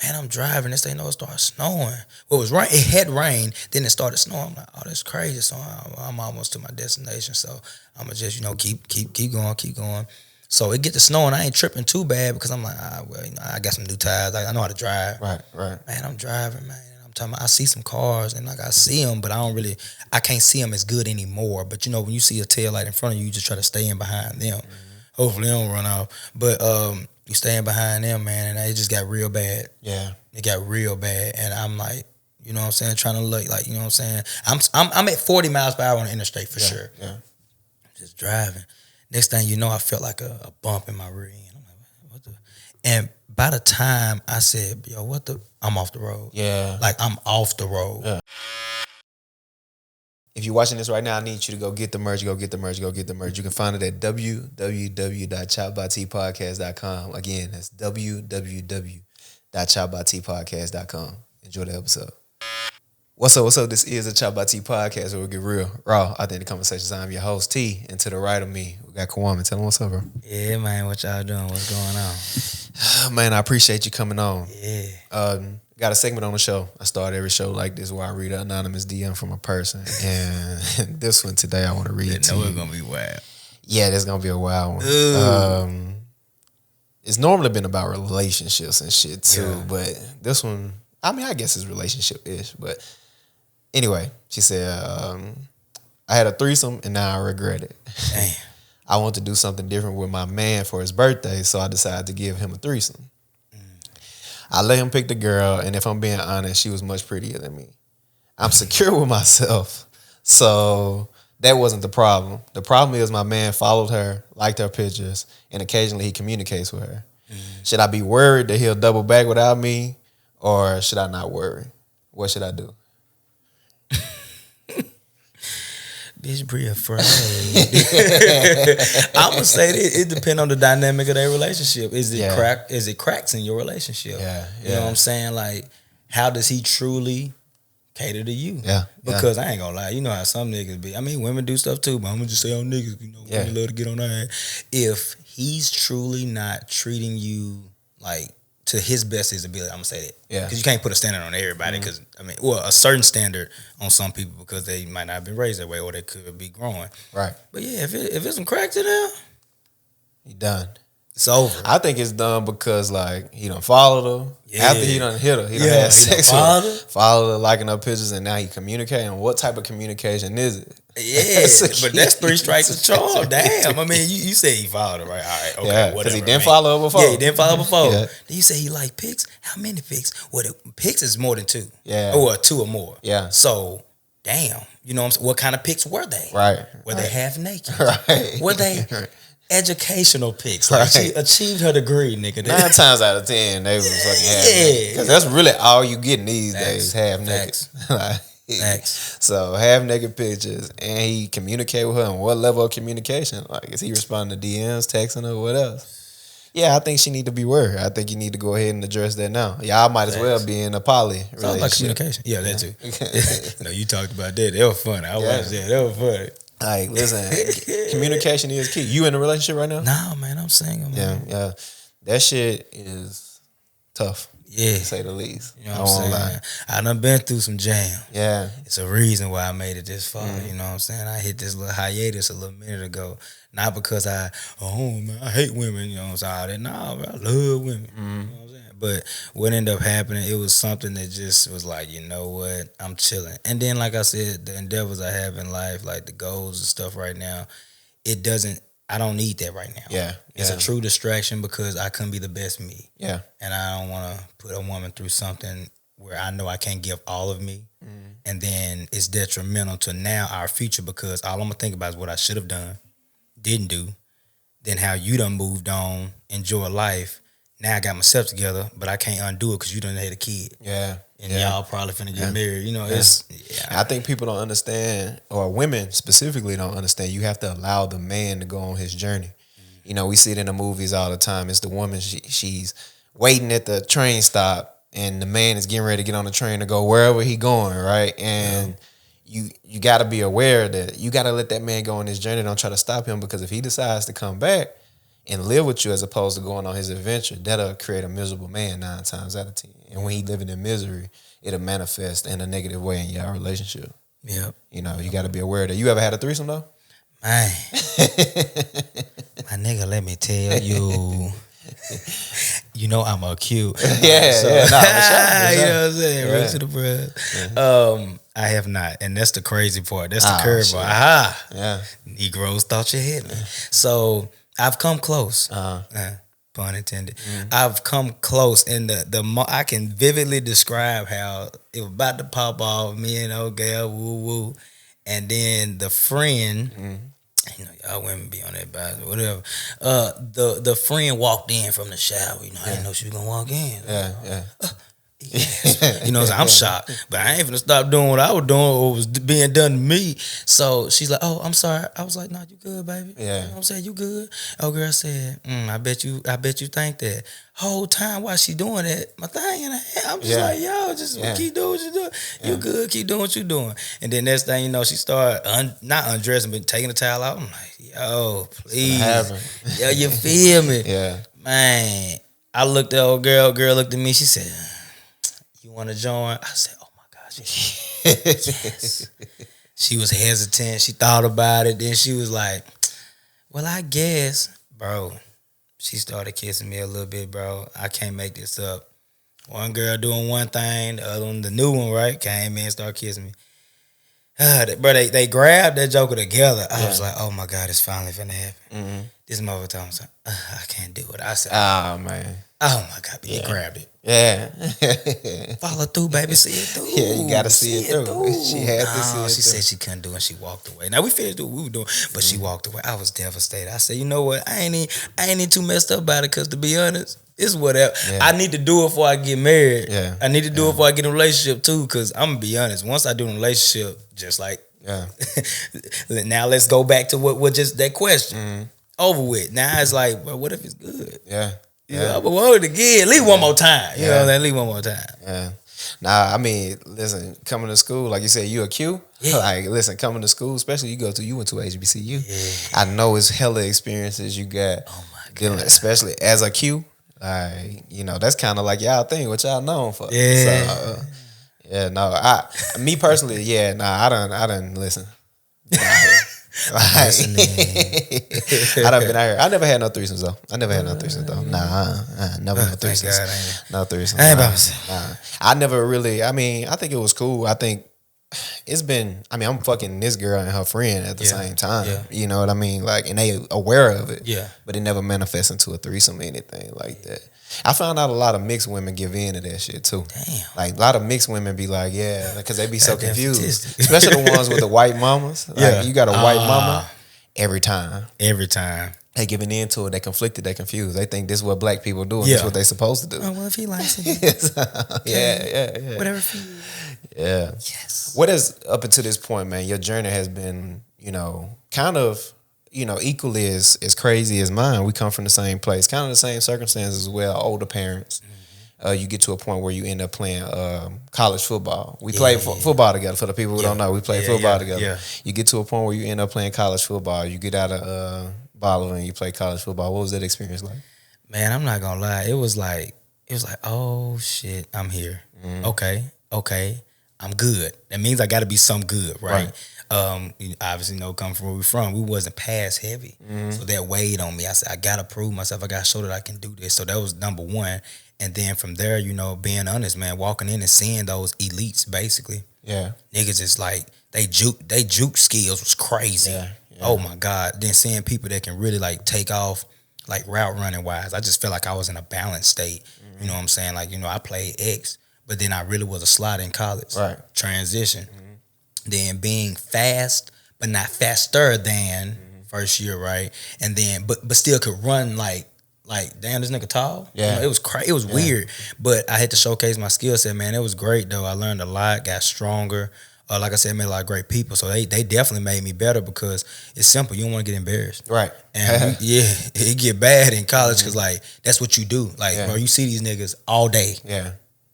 man, I'm driving. This thing, it started snowing. Well, it was rain. It had rain. Then it started snowing. I'm like, oh, that's crazy. So I'm almost to my destination. So I'm gonna just, keep going. So it get to snowing. I ain't tripping too bad because I'm like, I got some new tires. I know how to drive. Right. Man, I'm driving, man. I'm talking about, I see some cars and I see them, but I can't see them as good anymore. But when you see a tail light in front of you, you just try to stay in behind them. Hopefully they don't run off. But you staying behind them, man, and it just got real bad. Yeah. It got real bad. And I'm like, you know what I'm saying, trying to look like, you know what I'm saying? I'm at 40 miles per hour on the interstate for sure. Yeah. Just driving. Next thing you know, I felt like a bump in my rear end. I'm like, what the? And by the time I said, yo, what the? I'm off the road. Yeah. Like, I'm off the road. Yeah. If you're watching this right now, I need you to go get the merch. Go get the merch. You can find it at www.ChoppedByTpodcast.com. Again, that's www.ChoppedByTpodcast.com. Enjoy the episode. What's up? This is the ChoppedByT podcast where we get real, raw, authentic conversations. I'm your host, T, and to the right of me, we got Kwame. Tell him what's up, bro. Yeah, man, what y'all doing? What's going on? Man, I appreciate you coming on. Yeah. Got a segment on the show. I start every show like this where I read an anonymous DM from a person. And this one today I want to read it to you. It's going to be wild. Yeah, this going to be a wild one. It's normally been about relationships and shit too, but this one, I mean, I guess it's relationship-ish, but anyway, she said, I had a threesome and now I regret it. Damn. I want to do something different with my man for his birthday, so I decided to give him a threesome. I let him pick the girl, and if I'm being honest, she was much prettier than me. I'm secure with myself, so that wasn't the problem. The problem is my man followed her, liked her pictures, and occasionally he communicates with her. Should I be worried that he'll double back without me, or should I not worry? What should I do? Bitch, be afraid. I'm gonna say that it depends on the dynamic of their relationship. Is it cracks in your relationship? Yeah. You know what I'm saying? Like, how does he truly cater to you? Yeah. Because I ain't gonna lie, you know how some niggas be. I mean, women do stuff too, but I'm gonna just say on niggas, women love to get on their ass. If he's truly not treating you like to his best of his ability, I'm gonna say that. Yeah. Because you can't put a standard on everybody. Because a certain standard on some people because they might not have been raised that way or they could be growing. Right. But yeah, if it's some cracks in there, He done. it's over. I think it's done because like he done followed her. Yeah. After he done hit her, he done had sex with followed her. her. Followed her, liking her pictures, and now he communicating. What type of communication is it? Yeah, but that's 3 strikes of charge. Damn. I mean, you say he followed her, right? All right, okay, Yeah, whatever. because he didn't follow her before. Yeah, he didn't follow her before. Yeah. Then you say he like pics. How many pics? Well, pics is more than 2. Yeah. Or 2 or more. Yeah. So, damn. You know what I'm saying? What kind of pics were they? Right. Were they half naked? Right. Were they educational pics? Like she achieved her degree, nigga. 9 times out of 10, they was fucking half naked. Because that's really all you getting these days, half naked. Facts. So half naked pictures, and he communicate with her. And what level of communication? Like, is he responding to DMs, texting her, what else? Yeah, I think she need to be worried. I think you need to go ahead and address that now. Y'all might as well be in a poly relationship. Sounds like communication. Yeah, that too. No, you talked about that. That was funny. I watched that. That was funny. Like, listen, communication is key. You in a relationship right now? Nah, man, I'm single, man. Yeah. That shit is tough. Yeah. To say the least. You know what I'm saying? I done been through some jam. Yeah. It's a reason why I made it this far. You know what I'm saying? I hit this little hiatus a little minute ago. Not because I hate women, you know what I'm saying? Nah, bro, I love women. You know what I'm saying? But what ended up happening, it was something that just was like, you know what? I'm chilling. And then, like I said, the endeavors I have in life, like the goals and stuff right now, I don't need that right now. Yeah. It's a true distraction because I couldn't be the best me. Yeah. And I don't want to put a woman through something where I know I can't give all of me. And then it's detrimental to now our future because all I'm going to think about is what I should have done, didn't do, then how you done moved on, enjoy life. Now I got myself together, but I can't undo it because you done had a kid. Yeah. And y'all probably finna get married. You know, I think people don't understand, or women specifically don't understand, you have to allow the man to go on his journey. You know, we see it in the movies all the time. It's the woman, she's waiting at the train stop, and the man is getting ready to get on the train to go wherever he going, right? And you got to be aware that you got to let that man go on his journey. Don't try to stop him, because if he decides to come back, and live with you as opposed to going on his adventure, that'll create a miserable man 9 times out of 10. And when he living in misery, it'll manifest in a negative way in your relationship. Yep. You know, you got to be aware of that. You ever had a threesome though? Man, my nigga, let me tell you. You know I'm a cute. Yeah, so, yeah. Nah, for sure. You know what I'm saying? Yeah. Right to the bread. I have not. And that's the crazy part. That's the curveball. Aha. Yeah. Negroes thought you hit me. So I've come close. Pun intended. I've come close, and I can vividly describe how it was about to pop off. Me and old gal, woo woo, and then the friend. You know, y'all women be on that bad, whatever. The friend walked in from the shower. You know, I didn't know she was gonna walk in. Yeah. Yes. You know, so I'm shocked, but I ain't finna stop doing what I was doing or was being done to me. So she's like, "Oh, I'm sorry." I was like, "Nah, you good, baby?" Yeah. You know what I'm saying, "You good?" Oh, girl said, I bet you think that." Whole time while she doing that, my thing in her hand, I'm just like, "Yo, just keep doing what you doing. You good? Keep doing what you doing." And then next thing you know, she started not undressing, but taking the towel out. I'm like, "Yo, please, yo, you feel me?" Yeah. Man, I looked at old girl. Girl looked at me. She said, "You want to join?" I said, "Oh my gosh, yes." She was hesitant. She thought about it. Then she was like, "Well, I guess, bro." She started kissing me a little bit, bro. I can't make this up. One girl doing one thing, the other one, the new one, right, came in and started kissing me. Bro, they grabbed that joker together. I was like, "Oh my God, it's finally finna happen." This motherfucker told me, "I can't do it." I said, "Oh man, oh my God," he grabbed it. Yeah. Follow through, baby. See it through. Yeah, you gotta see it through. She had to see it She through. said she couldn't do it and she walked away. Now we finished doing what we were doing, but she walked away. I was devastated. I said, "You know what? I ain't even too messed up about it, because to be honest, it's whatever. I need to do it before I get married. I need to do it before I get in a relationship too, because I'm gonna be honest, once I do a relationship, just like now let's go back to what just that question. Over with. Now it's like, well, what if it's good? Yeah, but what again? At least one more time. You know what I'm saying? At least one more time. Yeah. Nah, I mean, listen, coming to school, like you said, you a Q. Like, listen, coming to school, especially you went to HBCU. I know it's hella experiences you got. Oh my God. Especially as a Q. Like, you know, that's kind of like y'all thing, what y'all known for. Yeah. So, me personally, I done listen. I done been out here. I never had no threesomes though. Nah, never no threesomes. No threesomes. I never really. I mean, I think it was cool. I think it's been. I mean, I'm fucking this girl and her friend at the same time. You know what I mean? Like, and they aware of it. But it never manifests into a threesome or anything like that. I found out a lot of mixed women give in to that shit too. Damn. Like a lot of mixed women be like, because they be so confused. Especially the ones with the white mamas. Like you got a white mama every time. They giving into it, they conflicted, they confused. They think this is what black people do and this is what they supposed to do. Oh, well, if he likes it. Yeah. Whatever for you. Yeah. Yes. What is, up until this point, man, your journey has been, kind of, equally as crazy as mine. We come from the same place, kind of the same circumstances as well, older parents. You get to a point where you end up playing college football. We played football together. For the people who don't know, we played football together. You get to a point where you end up playing college football. You get out of Bolivar and you play college football. What was that experience like? Man, I'm not gonna lie. It was like, oh shit, I'm here. Okay, I'm good. That means I got to be some good, right? You obviously know, coming from where we from, we wasn't pass heavy, so that weighed on me. I said, I gotta prove myself. I gotta show that I can do this. So that was number one. And then from there, being honest, man, walking in and seeing those elites, basically, niggas is like they juke skills was crazy. Oh my God. Then seeing people that can really like take off, like route running wise, I just felt like I was in a balanced state. You know what I'm saying? Like, I played X, but then I really was a slot in college. Transition. Then being fast, but not faster than first year, right? And then, but still could run like damn, this nigga tall. It was crazy. It was weird, but I had to showcase my skill set, man. It was great though. I learned a lot, got stronger. Like I said, I met a lot of great people, so they definitely made me better, because it's simple. You don't want to get embarrassed, right? And it get bad in college, because like that's what you do. Like, bro, you see these niggas all day,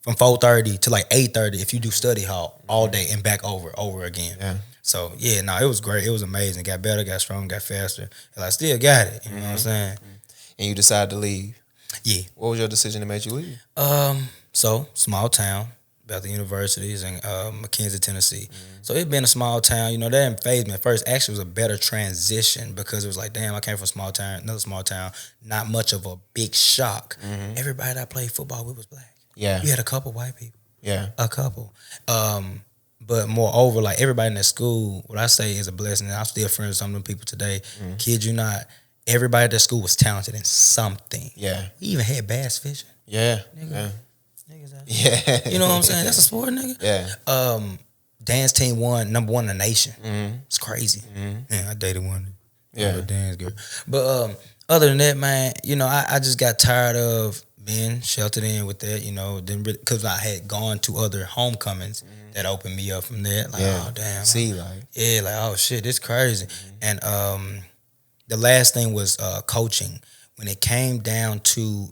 from 4:30 to like 8:30. If you do study hall all day and back over again, So it was great. It was amazing. Got better, got stronger, got faster, and I still got it. You know what I'm saying? And you decided to leave. Yeah. What was your decision that made you leave? So small town, about the universities in McKenzie, Tennessee. So it being a small town, that didn't phase me at first. Actually, it was a better transition because it was like, damn, I came from a small town, another small town. Not much of a big shock. Everybody that I played football with was black. Yeah. You had a couple white people. Yeah. A couple. But moreover, like everybody in that school, what I say is a blessing. And I'm still friends with some of them people today. Kid you not, everybody at that school was talented in something. Yeah. We even had bass fishing. Yeah. Nigga. Yeah. Yeah. You know what I'm saying? That's a sport, nigga. Yeah. Dance team number one in the nation. It's crazy. Yeah, I dated one. Yeah. Dance girl. But other than that, man, I just got tired of being sheltered in with that, didn't really, because I had gone to other homecomings that opened me up from that. Like, oh damn. See, oh shit, it's crazy. And the last thing was coaching. When it came down to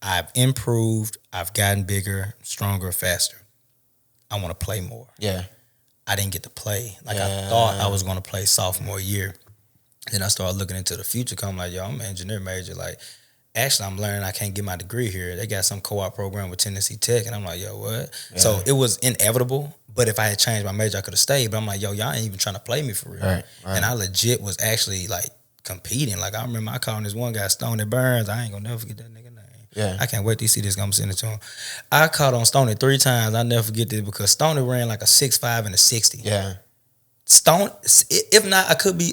I've improved, I've gotten bigger, stronger, faster. I want to play more. Yeah. I didn't get to play. Like I thought I was going to play sophomore year. Then I started looking into the future. I'm like, yo, I'm an engineer major. Like, actually, I'm learning I can't get my degree here. They got some co-op program with Tennessee Tech. And I'm like, yo, what? Yeah. So it was inevitable. But if I had changed my major, I could have stayed. But I'm like, yo, y'all ain't even trying to play me for real. Right. And I legit was actually like competing. Like I remember I called this one guy Stoney Burns. I ain't gonna never forget that nigga name. Yeah. I can't wait to see this. I'm sending it to him. I caught on Stoney 3 times. I'll never forget this because Stoney ran like a 6'5" and a 60. Yeah. Stone, if not, I could be.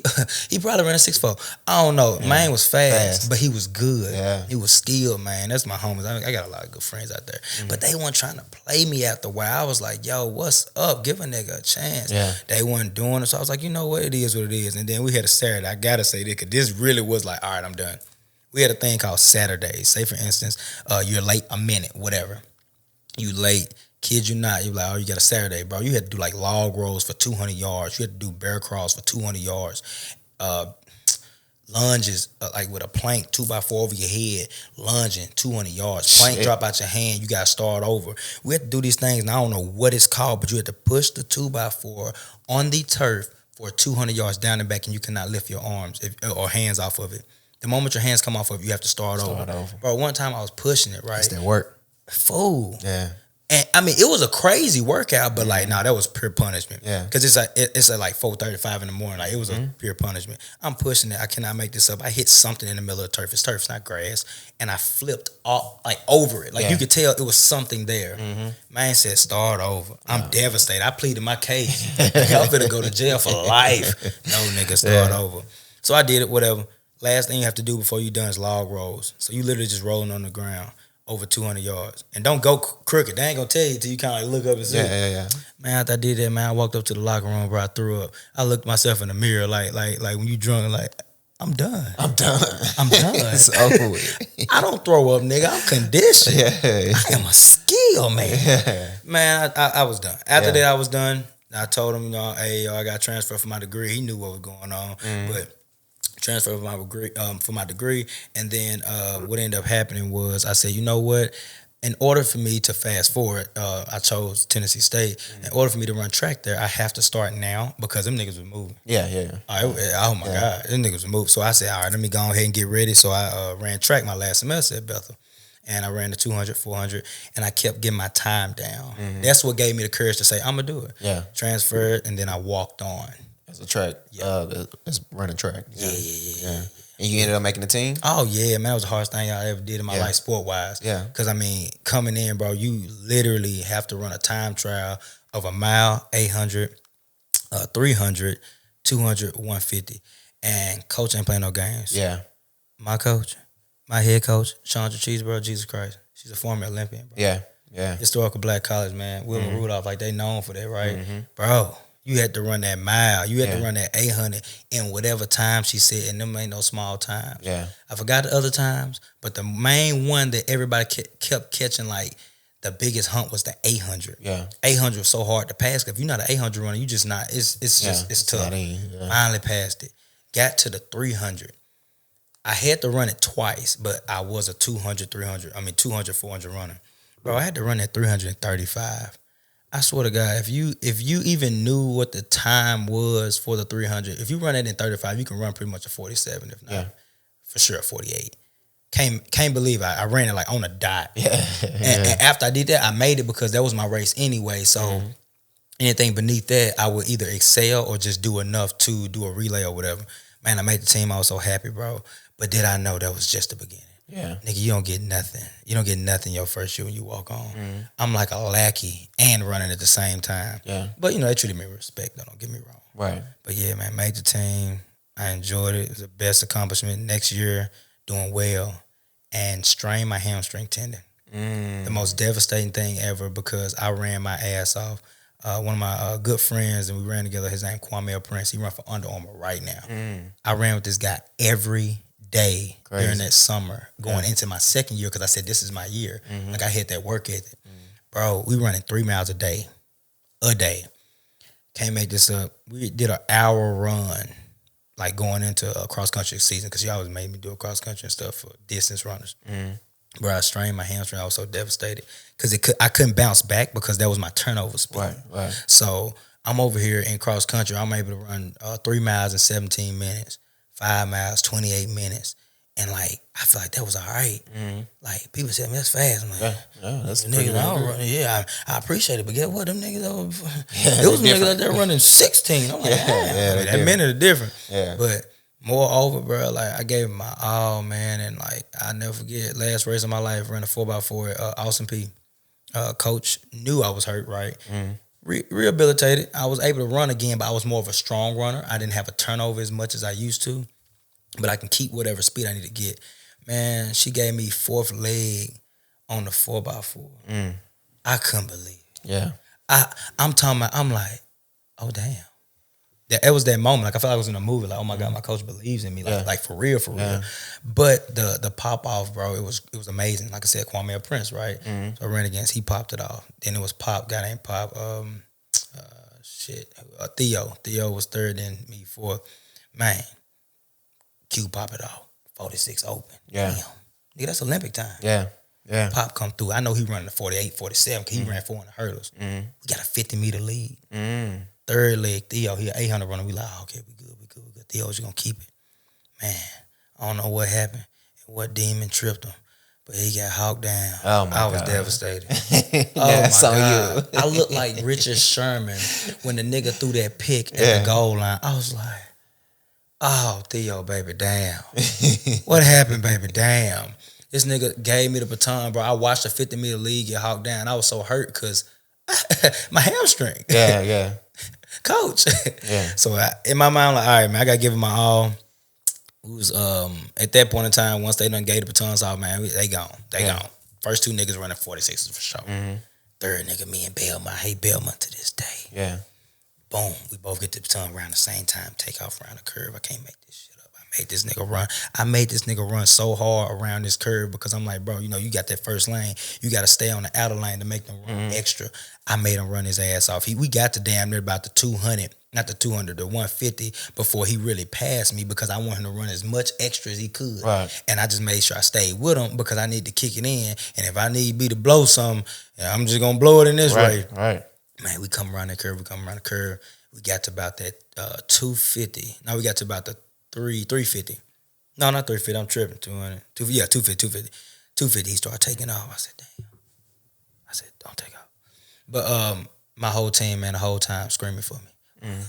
He probably ran a 6'4". I don't know. Yeah. Man was fast, but he was good. Yeah. He was skilled, man. That's my homies. I got a lot of good friends out there. But they weren't trying to play me after a while. I was like, yo, what's up? Give a nigga a chance. Yeah. They weren't doing it. So I was like, you know what? It is what it is. And then we had a Saturday. I got to say this because this really was like, all right, I'm done. We had a thing called Saturdays. Say, for instance, you're late a minute, whatever. You late. Kid you not, you like, oh, you got a Saturday, bro. You had to do like log rolls for 200 yards. You had to do bear crawls for 200 yards. Lunges, like with a plank 2x4 over your head, lunging 200 yards. Plank drop out your hand, you got to start over. We had to do these things, and I don't know what it's called, but you had to push the 2x4 on the turf for 200 yards down and back, and you cannot lift your arms or hands off of it. The moment your hands come off of it, you have to start over. Bro, one time I was pushing it, right? It's that work. Fool. Yeah. And I mean, it was a crazy workout, but like, that was pure punishment. Yeah. Because it's at like 4:35 in the morning. Like, it was a pure punishment. I'm pushing it. I cannot make this up. I hit something in the middle of the turf. It's turf, it's not grass. And I flipped over it. Like, you could tell it was something there. Man said, start over. I'm devastated. I pleaded my case. Like, I'm finna go to jail for life. No, nigga, start over. So I did it, whatever. Last thing you have to do before you done is log rolls. So you literally just rolling on the ground over 200 yards. And don't go crooked. They ain't gonna tell you till you kind of like look up and see. Yeah. Man, after I did that, man, I walked up to the locker room, bro. I threw up. I looked myself in the mirror like when you drunk, like, I'm done. It's over with. I don't throw up, nigga. I'm conditioned. Yeah. I am a skill, man. Yeah. Man, I was done. After that, I was done. I told him, hey, I got transferred for my degree. He knew what was going on, but transfer for my degree, and then what ended up happening was I said, you know what? In order for me to fast forward, I chose Tennessee State. In order for me to run track there, I have to start now because them niggas was moving. Yeah. Oh my God, them niggas was moving. So I said, all right, let me go ahead and get ready. So I ran track my last semester at Bethel. And I ran the 200, 400, and I kept getting my time down. That's what gave me the courage to say, I'm going to do it. Yeah. Transferred, and then I walked on. As a track. It's running track. Yeah. And you ended up making the team? Oh, yeah, man. That was the hardest thing I ever did in my life sport-wise. Yeah. Because, I mean, coming in, bro, you literally have to run a time trial of a mile, 800, 300, 200, 150. And coach ain't playing no games. Yeah. My coach, my head coach, Chandra Cheeseborough, Jesus Christ. She's a former Olympian, bro. Yeah. Historical black college, man. Wilma Rudolph, like, they known for that, right? Bro. You had to run that mile. You had to run that 800 in whatever time she said, and them ain't no small times. Yeah. I forgot the other times, but the main one that everybody kept catching, like, the biggest hump was the 800. Yeah. 800 was so hard to pass. If you're not an 800 runner, you just not. It's tough. Finally passed it. Got to the 300. I had to run it twice, but I was a 200, 400 runner. Bro, I had to run that 335. I swear to God, if you even knew what the time was for the 300, if you run it in 35, you can run pretty much a 47, if not, for sure a 48. Can't believe I ran it like on a dot. Yeah. And after I did that, I made it because that was my race anyway. So anything beneath that, I would either excel or just do enough to do a relay or whatever. Man, I made the team. I was so happy, bro. But did I know that was just the beginning? Yeah. Nigga, you don't get nothing. You don't get nothing your first year when you walk on. I'm like a lackey and running at the same time. Yeah. But, they treated me with respect, though. Don't get me wrong. Right. But, yeah, man, made the team. I enjoyed it. It was the best accomplishment. Next year, doing well. And strained my hamstring tendon. The most devastating thing ever because I ran my ass off. One of my good friends, and we ran together, his name Kwame Prince. He run for Under Armour right now. I ran with this guy every day during that summer, going into my second year because I said, this is my year. Like, I hit that work ethic. Bro, we running 3 miles a day. Can't make this up. We did an hour run, like going into a cross-country season because she always made me do a cross-country and stuff for distance runners. Bro, I strained my hamstring. I was so devastated because I couldn't bounce back because that was my turnover speed. Right. So I'm over here in cross country. I'm able to run 3 miles in 17 minutes, 5 miles, 28 minutes. And like, I feel like that was all right. Like, people say, man, that's fast. I'm like, that's niggas I don't run. Yeah, I appreciate it. But guess what? Them niggas, it was niggas out there running 16. I'm like, that minute is different. Yeah. But moreover, bro, like, I gave it my all, man. And like, I'll never forget, last race of my life, ran a 4x4 at Austin P. Coach knew I was hurt, right? Rehabilitated. I was able to run again, but I was more of a strong runner. I didn't have a turnover as much as I used to. But I can keep whatever speed I need to get. Man, she gave me 4th leg on the 4x4. I couldn't believe it. Yeah. I'm like, oh, damn. It was that moment. Like, I felt like I was in a movie. Like, oh, my God, my coach believes in me. Like for real. But the pop-off, bro, it was amazing. Like I said, Kwame Prince, right? So I ran against, he popped it off. Then it was guy named Pop, Theo. Theo was 3rd and me 4th. Man. Q pop it off. 46 open. Yeah. Damn. Nigga, that's Olympic time. Yeah. Pop come through. I know he running the 48, 47 because he ran 400 hurdles. We got a 50-meter lead. 3rd leg, Theo, he an 800 runner. We like, okay, we good. Theo's going to keep it. Man, I don't know what happened and what demon tripped him, but he got hawked down. Oh, my God. I was devastated. That's on you. I looked like Richard Sherman when the nigga threw that pick at the goal line. I was like, oh, Theo, baby, damn. What happened, baby, damn? This nigga gave me the baton, bro. I watched a 50-meter lead get hawked down. I was so hurt because my hamstring. Yeah. Coach. Yeah. So in my mind, I'm like, all right, man, I got to give it my all. It was, at that point in time, once they done gave the batons off, man, they gone. Gone. First 2 niggas running 46s for sure. 3rd nigga, me and Belmont. I hate Belmont to this day. Yeah. Boom, we both get the baton around the same time, take off around the curve. I can't make this shit up. I made this nigga run. I made this nigga run so hard around this curve because I'm like, bro, you got that first lane. You got to stay on the outer lane to make them run extra. I made him run his ass off. We got to damn near about the 200, not the 200, the 150 before he really passed me because I want him to run as much extra as he could. Right. And I just made sure I stayed with him because I need to kick it in. And if I need to blow something, I'm just going to blow it in this race. Right. Man, we come around the curve. We got to about that 250. No, we got to about the 350. No, not 350. I'm tripping. 200. 250. 250. He started taking off. I said, damn. I said, don't take off. But my whole team, man, the whole time screaming for me. Run.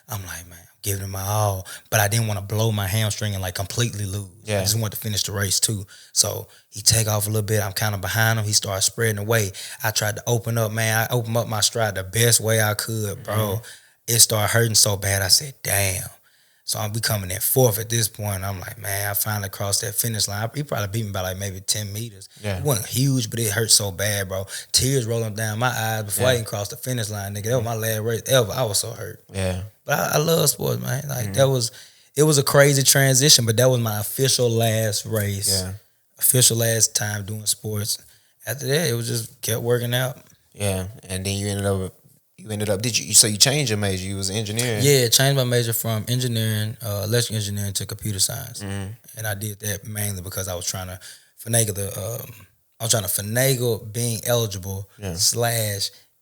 I'm like, man, I'm giving it my all. But I didn't want to blow my hamstring and like completely lose. Yeah. I just wanted to finish the race too. So he take off a little bit. I'm kind of behind him. He started spreading away. I tried to open up, man. I opened up my stride the best way I could, bro. It started hurting so bad. I said, damn. So I'm becoming in 4th at this point. I'm like, man, I finally crossed that finish line. He probably beat me by like maybe 10 meters. Yeah. It wasn't huge, but it hurt so bad, bro. Tears rolling down my eyes before I even crossed the finish line, nigga. That was my last race ever. I was so hurt. Yeah. But I love sports, man. Like it was a crazy transition, but that was my official last race. Yeah. Official last time doing sports. After that, it was just kept working out. Yeah. And then you ended up so you changed your major, you was an engineer. Yeah, changed my major from engineering, electrical engineering to computer science. And I did that mainly because I was trying to finagle being eligible /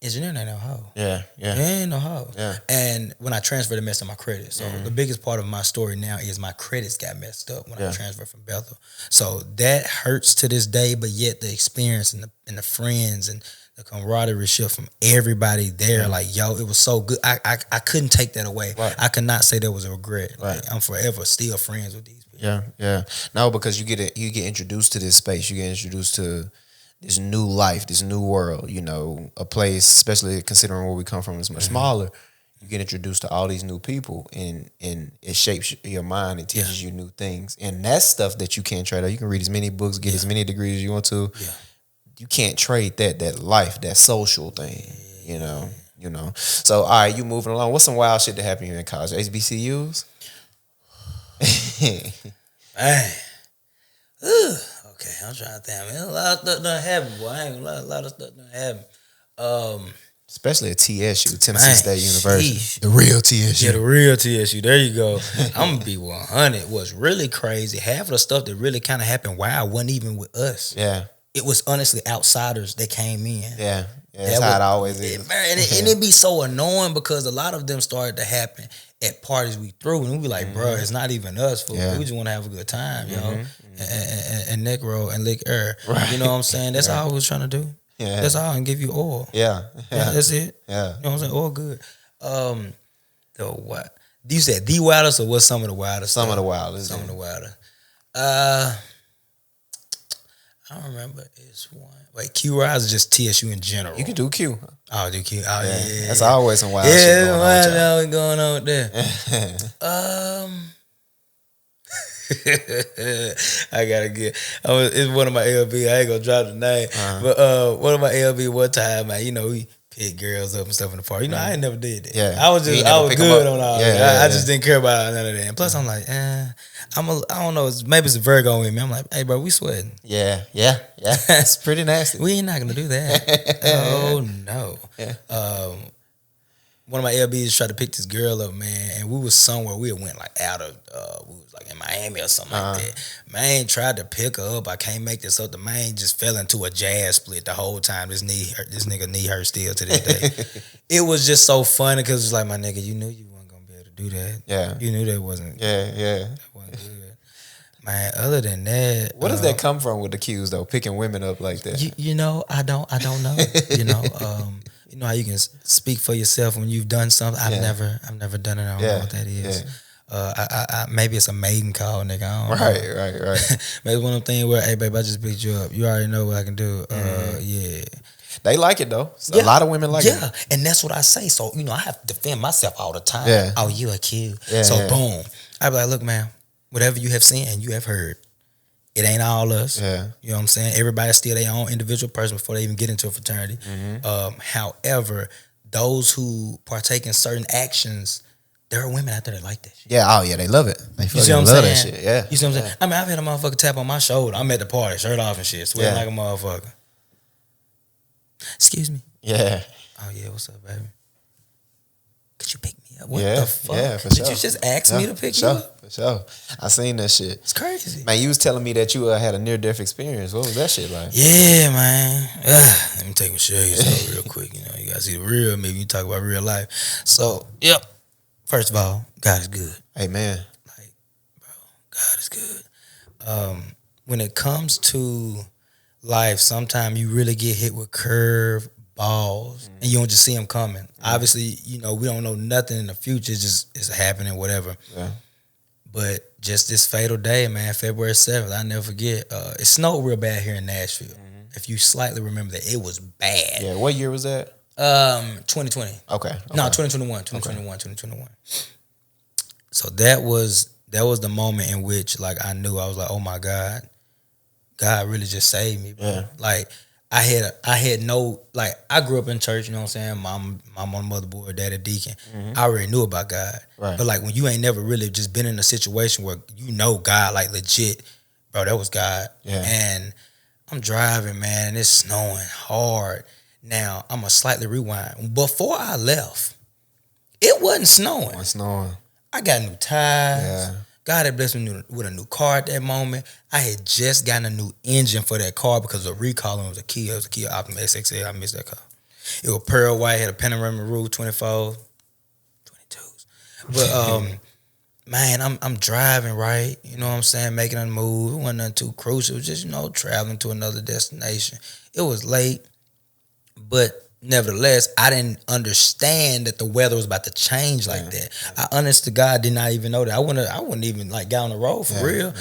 engineering ain't no hoe. Yeah. It ain't no hoe. Yeah. And when I transferred, it messed up my credit. So the biggest part of my story now is my credits got messed up when I transferred from Bethel. So that hurts to this day, but yet the experience and the friends and the camaraderie from everybody there, like, yo, it was so good. I couldn't take that away. Right. I could not say that was a regret. Right. Like, I'm forever still friends with these people. Yeah. No, because you get introduced to this space. You get introduced to this new life, this new world. You know, a place, especially considering where we come from, is much smaller. You get introduced to all these new people, and it shapes your mind. It teaches you new things, and that's stuff that you can't trade out. You can read as many books, get as many degrees as you want to. Yeah. You can't trade that life, that social thing, you know. So, all right, you moving along. What's some wild shit that happened here in college? HBCUs? Man. Okay, I'm trying to think. Man, a lot of stuff done happened, boy. I ain't gonna lie, a lot of stuff done happened. Especially at TSU, Tennessee State University. Sheesh. The real TSU. Yeah, the real TSU. There you go. I'm gonna be 100. What's really crazy, half of the stuff that really kind of happened wild wasn't even with us. Yeah. It was honestly outsiders that came in. Yeah. That's how it always is. And it be so annoying because a lot of them started to happen at parties we threw, and we be like, bro, it's not even us, fool. We just want to have a good time, yo. And neck roll and lick air. Right. You know what I'm saying? That's all I was trying to do. Yeah. That's all, and give you oil. Yeah. That's it. Yeah. You know what I'm saying? All good. The what? You said the wildest, or what's some of the wildest? Some of the wildest. Some of the wildest. I don't remember. It's one. Wait, Q Rise is just TSU in general. You can do Q. Oh, do Q. Oh, yeah. That's always some wild shit going on there. I gotta get. It's one of my LB. I ain't gonna drop the name, but one of my LB one time, man. You know, we pick girls up and stuff in the park. You know, I ain't never did that. Yeah, I was good on all that. I just didn't care about none of that. And plus, I'm like, I don't know. Maybe it's a Virgo in me. I'm like, hey, bro, we sweating. Yeah. It's pretty nasty. We ain't not gonna do that. Oh no. Yeah. One of my LBs tried to pick this girl up, man, and we was somewhere. We went like out of, we was like in Miami or something like that. Man tried to pick her up. I can't make this up. The man just fell into a jazz split the whole time. This nigga knee hurt still to this day. It was just so funny because it's like, my nigga, you knew you weren't gonna be able to do that. Yeah, you knew that wasn't. Yeah. That wasn't good. Man, other than that, where does that come from with the Qs though? Picking women up like that. You know, I don't know. You know how you can speak for yourself when you've done something. I've never done it. I don't know what that is. I maybe it's a maiden call, nigga. I don't know. Right. Maybe one of them things where, hey, babe, I just picked you up. You already know what I can do. Yeah. They like it though. A lot of women like it. Yeah, and that's what I say. So, you know, I have to defend myself all the time. Yeah. Oh, you a cute. Yeah, so boom. I be like, look, man, whatever you have seen and you have heard, it ain't all us. Yeah. You know what I'm saying? Everybody's still their own individual person before they even get into a fraternity. However, those who partake in certain actions, there are women out there that like that shit. Yeah, they love it. They fucking love that shit. Yeah. You see what I'm saying? I mean, I've had a motherfucker tap on my shoulder. I'm at the party, shirt off and shit, sweating like a motherfucker. Excuse me. Yeah. Oh yeah, what's up, baby? Could you pick me up? What the fuck? Yeah, for sure. Did you just ask me to pick you up? For sure. I seen that shit. It's crazy. Man, you was telling me that you had a near-death experience. What was that shit like? Yeah, man. Let me take my shirt off real quick. You know, you gotta see the real me when you talk about real life. So, first of all, God is good. Amen. Like, bro, God is good. When it comes to life, sometimes you really get hit with curve balls and you don't just see them coming. Obviously, you know, we don't know nothing in the future. It's happening, whatever. Yeah. But just this fatal day, man, February 7th, I'll never forget. It snowed real bad here in Nashville. If you slightly remember that, it was bad. Yeah, what year was that? 2020. Okay. No, 2021. So that was the moment in which, like, I knew, I was like, oh my God really just saved me, bro. Yeah. Like, I had no, like, I grew up in church, you know what I'm saying? Mom on the motherboard, dad a deacon. I already knew about God. Right. But like, when you ain't never really just been in a situation where you know God, like, legit, bro, that was God. Yeah. And I'm driving, man, and it's snowing hard. Now, I'm going to slightly rewind. Before I left, it wasn't snowing. It wasn't snowing. I got new tires. Yeah. God had blessed me with a new car at that moment. I had just gotten a new engine for that car because the recall was a Kia. It was a Kia Optima XXL. I missed that car. It was pearl white, had a panoramic roof, 24, 22s. But man, I'm driving, right? You know what I'm saying? Making a move. It wasn't nothing too crucial. It was just, traveling to another destination. It was late, but nevertheless, I didn't understand that the weather was about to change like that. I honest to God did not even know that. I wouldn't even like get on the road for real.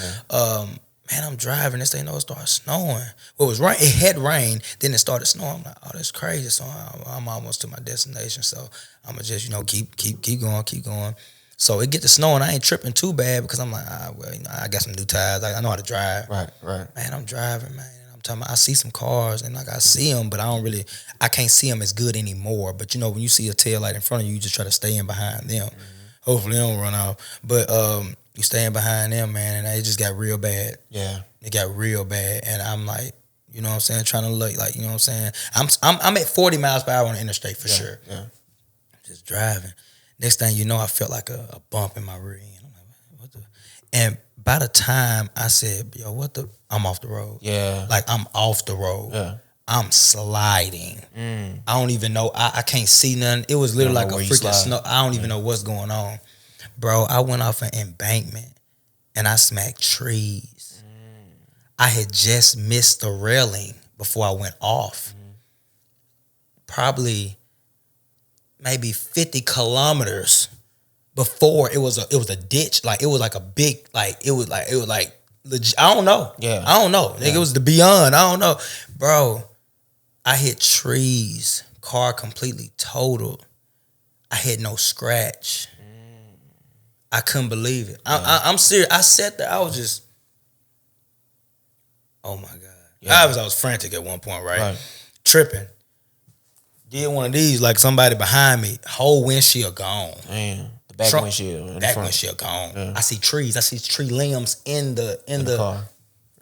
Man, I'm driving. This thing, it started snowing. Well, it was rain. It had rained. Then it started snowing. I'm like, oh, that's crazy. So I'm almost to my destination. So I'm gonna just, keep going. So it get to snowing. I ain't tripping too bad because I'm like, well, I got some new tires. I know how to drive. Right. Man, I'm driving, man. I'm talking about, I see some cars and like I see them, but I can't see them as good anymore. But when you see a tail light in front of you, you just try to stay in behind them. Hopefully they don't run off. But you staying behind them, man, and it just got real bad. Yeah. It got real bad. And I'm like, you know what I'm saying, trying to look like, you know what I'm saying? I'm at 40 miles per hour on the interstate for sure. Yeah. Just driving. Next thing you know, I felt like a bump in my rear end. I'm like, what the? And by the time I said, yo, I'm off the road. Yeah. Like, I'm off the road. Yeah. I'm sliding. I don't even know. I can't see nothing. It was literally like a freaking snow. I don't even know what's going on. Bro, I went off an embankment and I smacked trees. I had just missed the railing before I went off. Probably maybe 50 kilometers before it was a ditch. Like, it was like a big, like, it was like legit. I don't know. Yeah. I don't know. Nigga, it was the beyond. I don't know. Bro, I hit trees. Car completely totaled. I had no scratch. I couldn't believe it. I'm serious. I sat there. I was just, oh my God. Yeah. I was frantic at one point, right? Tripping. Did one of these, like somebody behind me, whole windshield gone. Man, the back windshield. Back windshield gone. Yeah. I see trees. I see tree limbs in the car.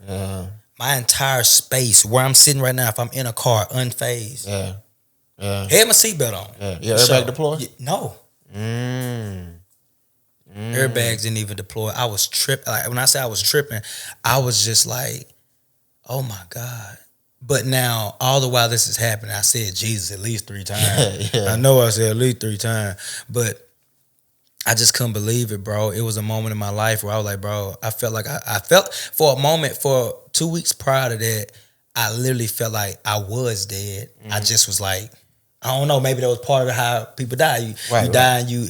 Yeah. My entire space where I'm sitting right now, if I'm in a car, unfazed. Yeah. Had my seatbelt on. Yeah. Airbag deployed? No. Airbags didn't even deploy. I was tripping. Like, when I say I was tripping, I was just like, oh my God. But now, all the while this is happening, I said Jesus at least 3 times. I know I said at least 3 times. But I just couldn't believe it, bro. It was a moment in my life where I was like, bro, I felt like I felt for a moment, for 2 weeks prior to that, I literally felt like I was dead. I just was like, I don't know, maybe that was part of how people die. You die and you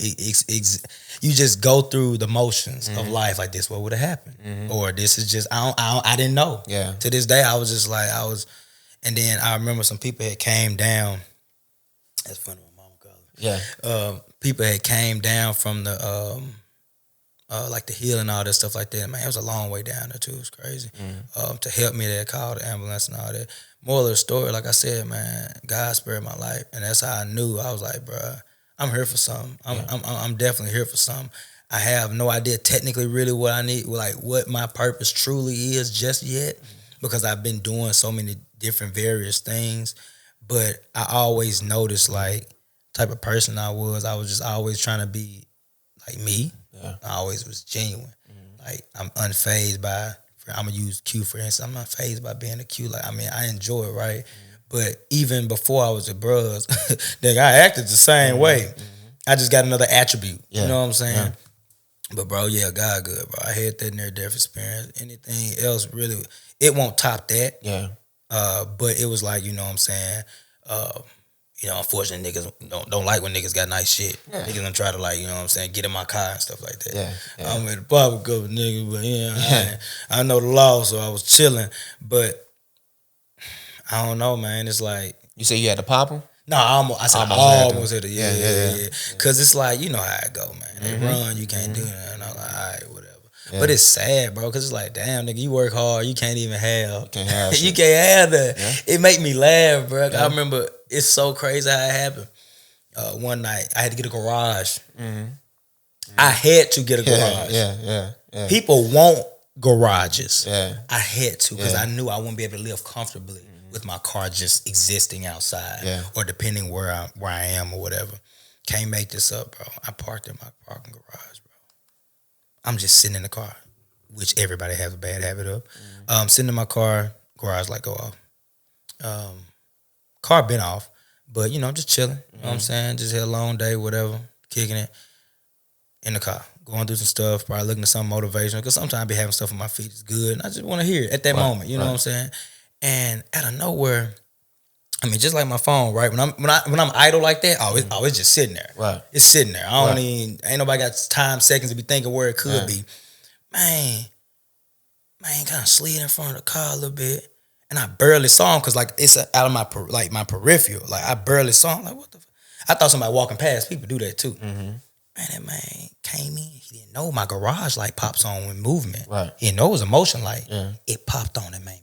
just go through the motions of life. Like, this what would have happened, or this is just I didn't know. Yeah. To this day, I was just like and then I remember some people had came down. That's funny, my mama called it. Yeah. People had came down from the like the hill and all that stuff like that. Man, it was a long way down there too. It was crazy. To help me, they called the ambulance and all that. Moral of the story, like I said, man, God spared my life, and that's how I knew. I was like, bro, I'm here for something. I'm definitely here for something. I have no idea technically really what I need, like what my purpose truly is just yet, because I've been doing so many different various things. But I always noticed, like, type of person I was just always trying to be like me. Yeah. I always was genuine. Like, I'm unfazed by, I'm going to use Q for instance. I'm not fazed by being a Q. Like, I mean, I enjoy it, right? But even before I was a Bruhs, I acted the same way. I just got another attribute. You know what I'm saying? But, bro, yeah, God good, bro. I had that near-death experience. Anything else, really, it won't top that. Yeah. But it was like, you know what I'm saying? Unfortunately, niggas don't like when niggas got nice shit. Yeah. Niggas gonna try to, like, you know what I'm saying, get in my car and stuff like that. Yeah. I'm at the pop with a couple niggas, but I know the law, so I was chilling. But I don't know, man. It's like, you say you had to pop them? No, I almost hit it. Yeah. Cause it's like, you know how it go, man. They run, you can't do that. And I'm like, all right, whatever. Yeah. But it's sad, bro, because it's like, damn, nigga, you work hard, you can't even have. You can't have that. Yeah. It make me laugh, bro. Yeah. I remember, it's so crazy how it happened. One night, I had to get a garage. I had to get a garage. Yeah. People want garages. Yeah. I had to, because I knew I wouldn't be able to live comfortably with my car just existing outside, or depending where I am or whatever. Can't make this up, bro. I parked in my parking garage, bro. I'm just sitting in the car, which everybody has a bad habit of. Sitting in my car, garage light go off. Car been off, But, you know, just chilling. You know what I'm saying? Just had a long day, whatever, kicking it in the car, going through some stuff, probably looking at some motivational, because sometimes I be having stuff on my feet. It's good. And I just want to hear it at that moment. You know what I'm saying? And out of nowhere, I mean, just like my phone, right? When I'm idle like that, it's just sitting there. Right. It's sitting there. I don't even, ain't nobody got time, seconds to be thinking where it could be. Man, kind of slid in front of the car a little bit. And I barely saw him because, like, it's out of my peripheral. Like, I barely saw him. Like, what the fuck? I thought somebody walking past. People do that, too. Man, that man came in. He didn't know my garage light pops on when movement. Right. He didn't know it was a motion light. Yeah. It popped on. That man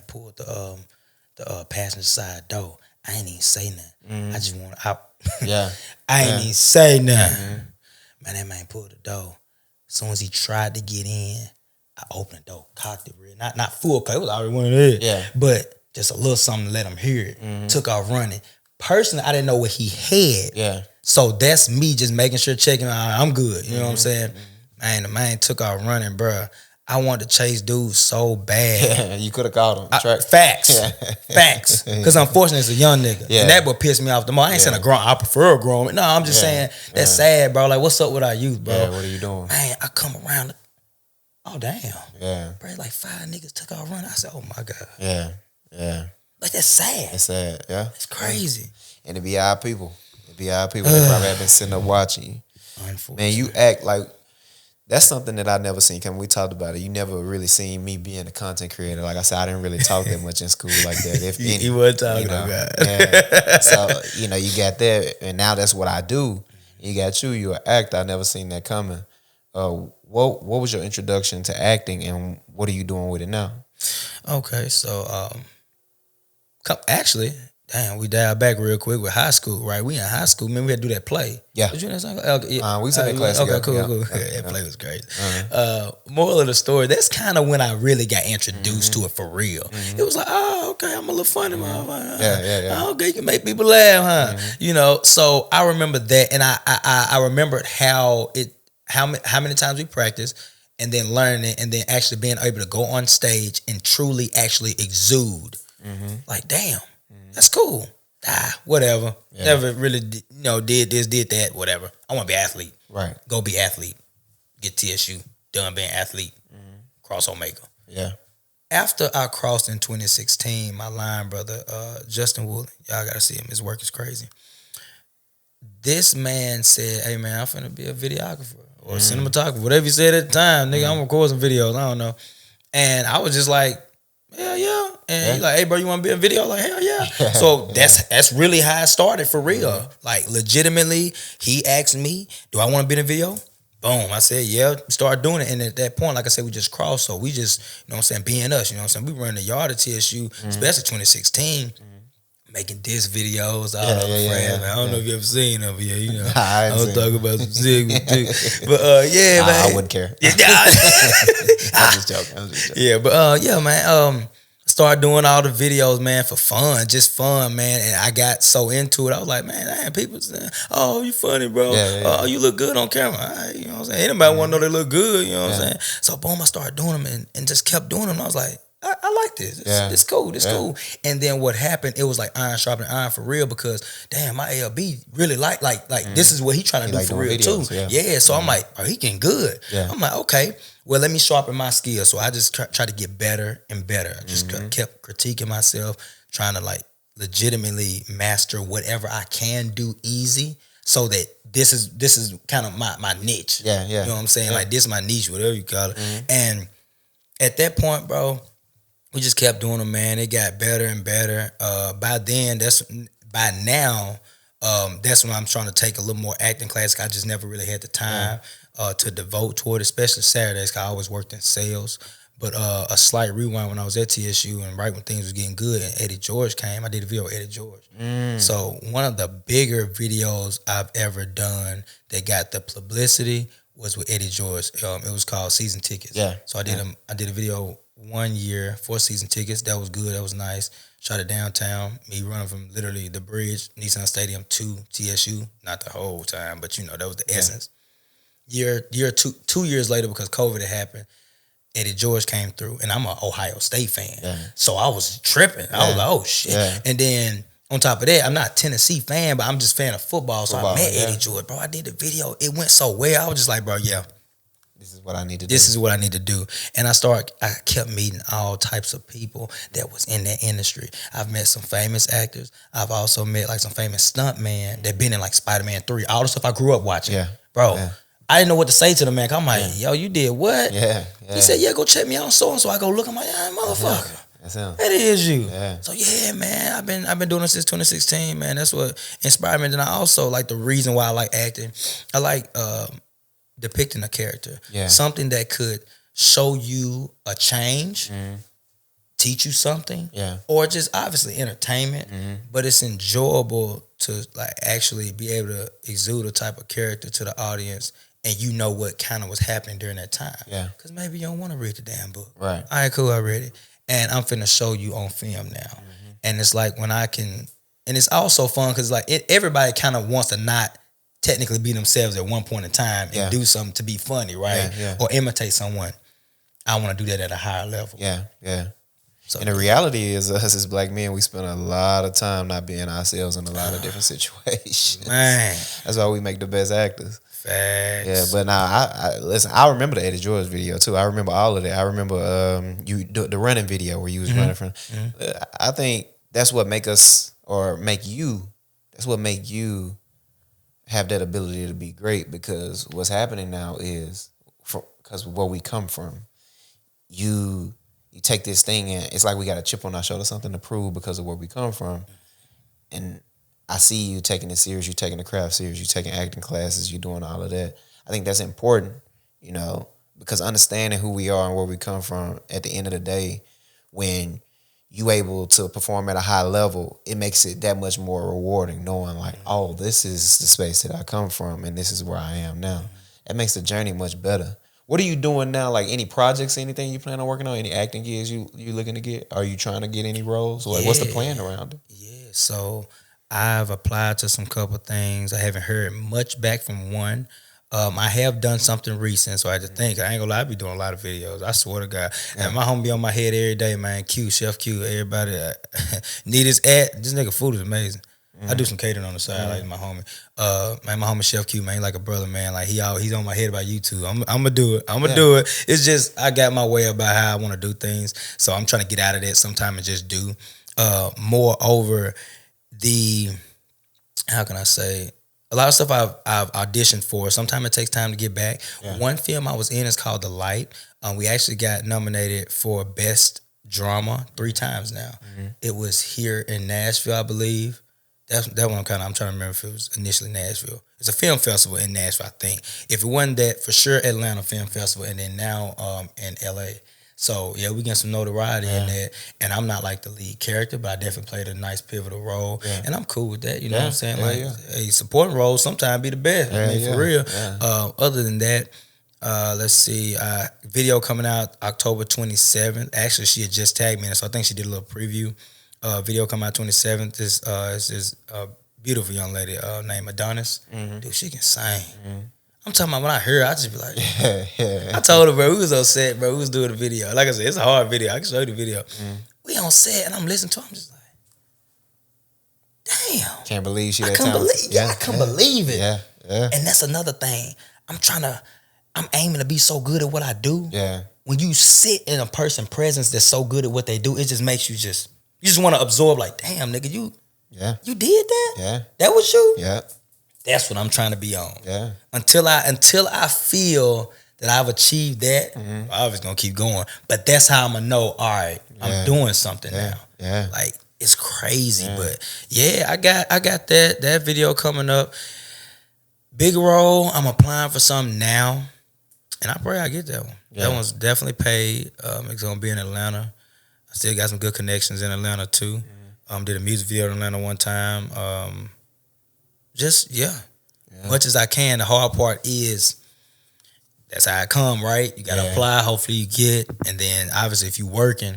pulled the passenger side door. I ain't even say nothing. I just want to... I ain't even say nothing. Man, that man pulled the door. As soon as he tried to get in, I opened the door, cocked it real. Not full, because it was already one of these. Yeah. But just a little something to let him hear it. Took off running. Personally, I didn't know what he had. Yeah. So that's me just making sure, checking, I'm good. You know what I'm saying? Man, the man took off running, bruh. I wanted to chase dudes so bad. Yeah, you could have called him. Facts. Facts. Because unfortunately, it's a young nigga. Yeah. And that would piss me off the most. I ain't saying a grown, I prefer a grown. No, I'm just saying that's sad, bro. Like, what's up with our youth, bro? Yeah, what are you doing? Man, I come around. Oh, damn. Yeah. Bro, like 5 niggas took off running. I said, oh, my God. Yeah. Yeah. Like, that's sad. It's sad, yeah. It's crazy. And it be our people. They probably have been sitting up watching you. Unfortunately. Man, you act like... That's something that I never seen coming. We talked about it. You never really seen me being a content creator. Like I said, I didn't really talk that much in school like that. If any, he was talking about yeah. So, you know, you got that, and now that's what I do. You got you're an actor. I never seen that coming. What was your introduction to acting, and what are you doing with it now? Okay, so actually, damn, we dialed back real quick with high school, right? We in high school, man. We had to do that play. Yeah. Did you know that? Okay, we was in that class Okay, together. cool. That play was crazy. Moral of the story, that's kind of when I really got introduced to it for real. It was like, oh, okay, I'm a little funny, motherfucker. Yeah. Okay, you can make people laugh, huh? You know, so I remember that, and I remembered how many times we practiced, and then learning it, and then actually being able to go on stage and truly actually exude. Like, damn. That's cool. Whatever. Yeah. Never really, did this, did that, whatever. I want to be an athlete. Right. Go be athlete. Get TSU. Done being athlete. Cross Omega. Yeah. After I crossed in 2016, my line brother, Justin Woolley, y'all got to see him. His work is crazy. This man said, hey, man, I'm finna be a videographer or cinematographer. Whatever you said at the time, nigga, I'm recording some videos. I don't know. And I was just like, hell yeah. And he's like, hey, bro, you want to be in a video? Like, hell yeah. So that's really how it started for real. Like, legitimately, he asked me, do I want to be in a video? Boom. I said, yeah, start doing it. And at that point, like I said, we just crossed. So we just, you know what I'm saying, being us, you know what I'm saying? We run the yard at TSU, especially 2016, making diss videos, all over friends. I don't know if you ever seen them, you know. I was talking about some zig. But man. I wouldn't care. I'm just joking. Yeah, but man, started doing all the videos, man, for fun, just fun, man. And I got so into it. I was like, man, damn, people saying, oh, you funny, bro. Oh, you look good on camera. Right, you know what I'm saying? Anybody want to know they look good, you know what I'm saying? So, boom, I started doing them and just kept doing them. I was like, I like this. It's cool. It's cool. And then what happened, it was like iron sharpening iron for real, because, damn, my ALB really like this is what he trying to do for real, videos, too. Yeah, so I'm like, bro, he getting good. I'm like, okay, well, let me sharpen my skills. So I just try to get better and better. I just kept critiquing myself, trying to like legitimately master whatever I can do easy, so that this is kind of my niche. You know what I'm saying? Like, this is my niche, whatever you call it. And at that point, bro, we just kept doing them, man. It got better and better. By now, that's when I'm trying to take a little more acting class. I just never really had the time to devote toward it, especially Saturdays, because I always worked in sales. But a slight rewind, when I was at TSU and right when things was getting good and Eddie George came, I did a video with Eddie George. So one of the bigger videos I've ever done that got the publicity was with Eddie George. It was called Season Tickets. So I did a video 1 year for season tickets. That was good. That was nice. Shot it downtown. Me running from literally the bridge, Nissan Stadium, to TSU. Not the whole time, but that was the essence. Two years later, because COVID had happened, Eddie George came through, and I'm an Ohio State fan. So I was tripping. I was like, oh shit. And then On top of that, I'm not a Tennessee fan, but I'm just a fan of football. So I met yeah. Eddie George, bro. I did the video. It went so well. I was just like, bro, yeah. This is what I need to do. This is what I need to do. And I kept meeting all types of people that was in that industry. I've met some famous actors. I've also met like some famous stuntmen that been in like Spider-Man 3. All the stuff I grew up watching. Yeah. Bro, yeah. I didn't know what to say to the man. I'm like, yo, you did what? Yeah. He said, yeah, go check me out on so-and-so. I go look. I'm like, yeah, motherfucker. That's him. That is you. Yeah. So yeah, man, I've been doing this since 2016, man. That's what inspired me. And I also like the reason why I like acting. I like depicting a character. Yeah. Something that could show you a change, teach you something, or just obviously entertainment. But it's enjoyable to like actually be able to exude a type of character to the audience, and you know what kind of was happening during that time. Yeah. Because maybe you don't want to read the damn book. Right. All right, cool, I read it. And I'm finna show you on film now. And it's like when I can, and it's also fun because like everybody kind of wants to not technically be themselves at one point in time and do something to be funny, right? Or imitate someone. I want to do that at a higher level. Yeah. So, and the reality is, us as black men, we spend a lot of time not being ourselves in a lot of different situations. Man. That's why we make the best actors. Facts. Yeah, but now I listen. I remember the Eddie George video too. I remember all of that. I remember the running video where you was running from. I think that's what make us or make you. That's what make you have that ability to be great, because what's happening now is because where we come from, you take this thing and it's like we got a chip on our shoulder, something to prove because of where we come from, and I see you taking it serious. You're taking the craft serious. You're taking acting classes. You're doing all of that. I think that's important, because understanding who we are and where we come from, at the end of the day, when you able to perform at a high level, it makes it that much more rewarding, knowing like, oh, this is the space that I come from and this is where I am now. That makes the journey much better. What are you doing now? Like any projects, anything you plan on working on? Any acting gigs you looking to get? Are you trying to get any roles? Like, what's the plan around it? Yeah, so I've applied to some couple things. I haven't heard much back from one. I have done something recent, so I had to think. I ain't gonna lie, I be doing a lot of videos. I swear to God. And my homie be on my head every day, man. Chef Q, everybody need his ad. This nigga food is amazing. I do some catering on the side, like my homie. Man, my homie Chef Q, man, he like a brother, man. Like he's on my head about YouTube. I'm gonna do it. Do it. It's just I got my way about how I want to do things, so I'm trying to get out of that sometime and just do more over the. How can I say? A lot of stuff I've auditioned for. Sometimes it takes time to get back. One film I was in is called The Light. We actually got nominated for Best Drama 3 times now. It was here in Nashville, I believe. That one I'm trying to remember if it was initially Nashville. It's a film festival in Nashville, I think. If it wasn't that, for sure Atlanta Film Festival, and then now in LA. So yeah, we get some notoriety in that. And I'm not like the lead character, but I definitely played a nice pivotal role. And I'm cool with that. You know what I'm saying? A supporting role sometimes be the best. I mean, for real. Other than that, let's see, video coming out October 27th. Actually, she had just tagged me in, so I think she did a little preview. Video coming out 27th. This beautiful young lady named Adonis. Dude, she can sing. I'm talking about when I heard her, I just be like, I told her, bro, we was on set, bro. We was doing a video. Like I said, it's a hard video. I can show you the video. We on set, and I'm listening to her. I'm just like, damn. Can't believe she I that can't talented. believe, I can't believe it. Yeah. And that's another thing. I'm aiming to be so good at what I do. Yeah. When you sit in a person's presence that's so good at what they do, it just makes you just want to absorb, like, damn, nigga, you did that? Yeah. That was you? Yeah. That's what I'm trying to be on. Yeah. Until I feel that I've achieved that, I'm obviously gonna keep going. But that's how I'm gonna know, all right, I'm doing something now. Yeah. Like, it's crazy. But yeah, I got that video coming up. Big role. I'm applying for something now. And I pray I get that one. That one's definitely paid. It's gonna be in Atlanta. I still got some good connections in Atlanta too. Did a music video in Atlanta one time. Much as I can. The hard part is that's how I come, right? You gotta apply. Hopefully you get, and then obviously if you working,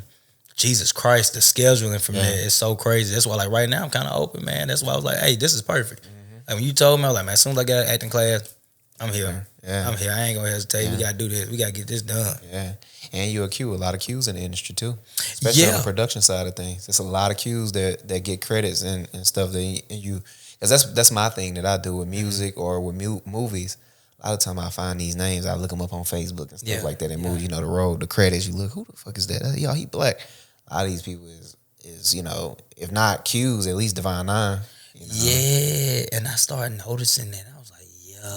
Jesus Christ, the scheduling from there is so crazy. That's why, like, right now I'm kind of open, man. That's why I was like, hey, this is perfect. Like when you told me, I was like, man, as soon as I got an acting class, I'm here. Yeah. I'm here. I ain't gonna hesitate. Yeah. We gotta do this. We gotta get this done. Yeah. And you accue a lot of cues in the industry too. Especially on the production side of things. There's a lot of cues that get credits and stuff that you because that's my thing that I do with music or with movies. A lot of time I find these names, I look them up on Facebook and stuff like that in movies. You know, the road, the credits, you look, who the fuck is that? Yo, he black. A lot of these people is you know, if not cues, at least Divine Nine. You know? Yeah, and I started noticing that. I was like,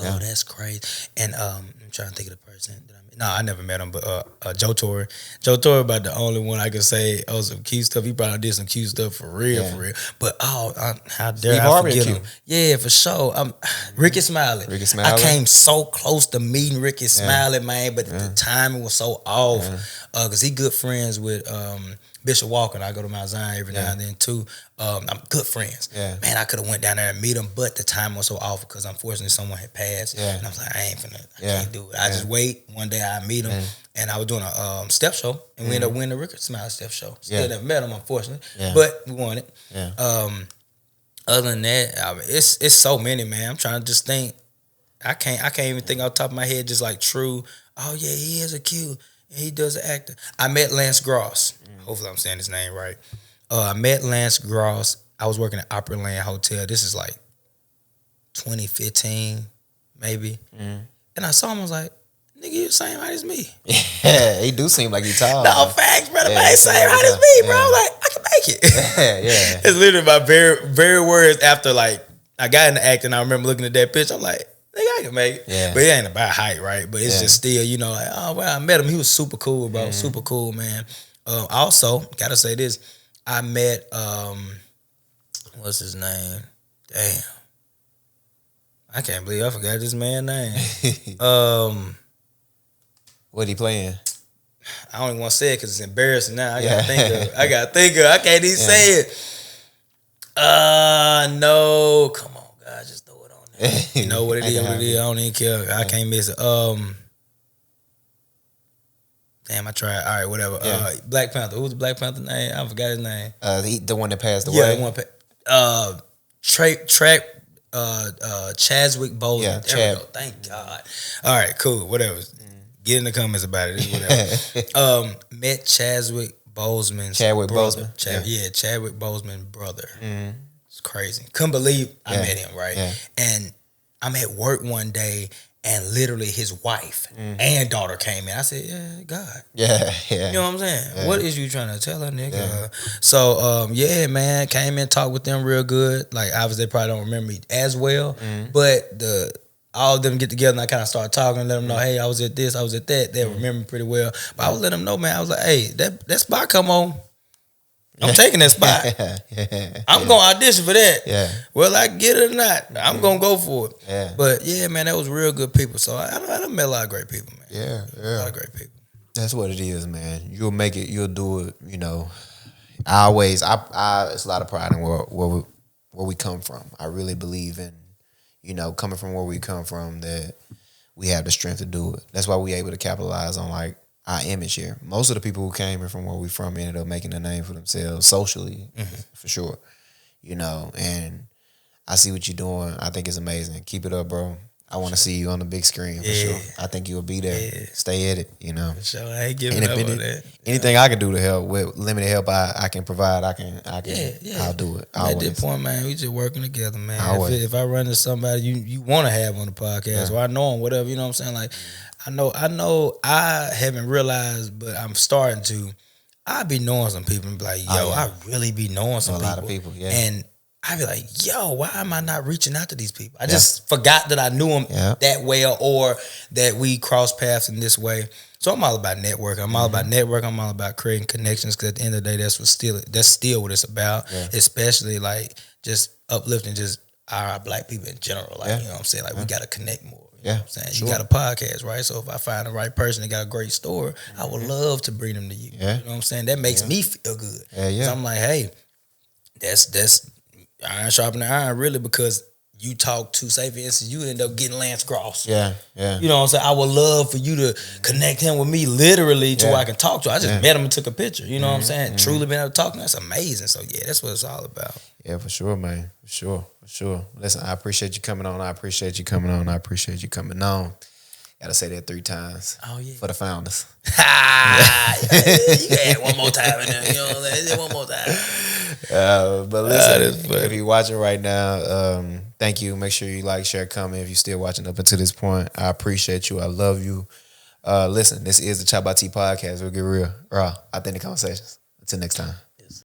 yo, that's crazy. And I'm trying to think of the person that I met. No, I never met him, but Joe Torre. Joe Torre about the only one I can say, some cute stuff. He probably did some cute stuff for real. But how dare I forget him? Yeah, for sure. Ricky Smiley. I came so close to meeting Ricky Smiley, man, but the timing was so off. Because he good friends with Bishop Walker, and I go to Mount Zion every now and then too. I'm good friends. Man, I could have went down there and meet him, but the time was so off because unfortunately someone had passed. And I was like, I can't do it. I just wait. One day I meet him, and I was doing a step show, and we ended up winning the Ricky Smiley step show. Still never met him, unfortunately, but we won it. Other than that, it's so many, man. I'm trying to just think. I can't even think off the top of my head. Just like true. Oh yeah, he is a Q. And he does an actor. I met Lance Gross. Hopefully I'm saying his name right. I met Lance Gross. I was working at Opryland Hotel. This is like 2015, maybe. And I saw him. I was like, nigga, you the same height as me. Yeah, he do seem like he tall. No, facts, brother. Man, same height as me, bro. I was like, I can make it. It's literally my very words after like I got into acting. I remember looking at that picture. I'm like, nigga, I can make it. But it ain't about height, right? But it's just still, you know, like, oh, well, I met him. He was super cool, bro. Super cool, man. Also, gotta say this. I met, what's his name? Damn. I can't believe I forgot this man's name. What he playing? I don't even want to say it because it's embarrassing now. I gotta think of. I can't even say it. No. Come on, God, just throw it on there. You know what it is? What it is? I don't even care. I can't miss it. Damn, I tried. All right, whatever. Black Panther. Who's the Black Panther name? I forgot his name. The one that passed away. Yeah, the one. Chadwick Boseman. Yeah, there we go. Thank God. All right, cool. Whatever. Get in the comments about it. Whatever. Met Chadwick Boseman's brother. Chadwick Boseman's brother. It's crazy. Couldn't believe I met him, right? And I'm at work one day, and literally his wife and daughter came in. I said, yeah, God. Yeah. You know what I'm saying? What is you trying to tell her, nigga? So, man, came in, talked with them real good. Like, obviously, they probably don't remember me as well, but all of them get together and I kind of start talking, let them know, hey, I was at this, I was at that. They remember me pretty well. But I was letting them know, man, I was like, hey, that spot come on. I'm taking that spot. I'm going to audition for that. Well, I get it or not, I'm going to go for it. But, yeah, man, that was real good people. So I done met a lot of great people, man. A lot of great people. That's what it is, man. You'll make it. You'll do it, you know. It's a lot of pride in where we come from. I really believe in, you know, coming from where we come from, that we have the strength to do it. That's why we able to capitalize on, like, our image here. Most of the people who came here from where we from ended up making a name for themselves socially, for sure. You know, and I see what you're doing. I think it's amazing. Keep it up, bro. I want to see you on the big screen for sure. I think you'll be there. Stay at it, you know. For sure. I ain't giving up on that. Anything I can do to help with limited help I can provide, I'll do it. At this point, man, we just working together, man. If I run into somebody you want to have on the podcast, or I know them, whatever, you know what I'm saying? Like, I know I haven't realized, but I'm starting to. I be knowing some people and be like, yo, I really be knowing some people. A lot of people, And I be like, yo, why am I not reaching out to these people? I just forgot that I knew them that well, or that we cross paths in this way. So I'm all about networking. I'm all about networking. I'm all about creating connections, because at the end of the day, that's still what it's about. Especially like just uplifting just our black people in general. Like, you know what I'm saying? Like, we got to connect more. You know what I'm saying? You got a podcast, right? So if I find the right person that got a great story, I would love to bring them to you. You know what I'm saying? That makes me feel good. So I'm like, hey, that's iron sharpening iron, really, because you talk to, say for instance, you end up getting Lance Cross. Yeah. You know what I'm saying? I would love for you to connect him with me literally to where I can talk to him. I just met him and took a picture. You know what I'm saying? Truly been able to talk to him. That's amazing. So yeah, that's what it's all about. Yeah, for sure, man. For sure. Listen, I appreciate you coming on. I appreciate you coming on. Gotta say that 3 times. Oh yeah. For the founders. You can add one more time in there. You know what I'm saying? One more time. But listen, if you're watching right now, thank you. Make sure you like, share, comment if you're still watching up until this point. I appreciate you. I love you. Listen, this is the ChoppedByT podcast. We'll get real, raw, authentic conversations. Until next time. Yes.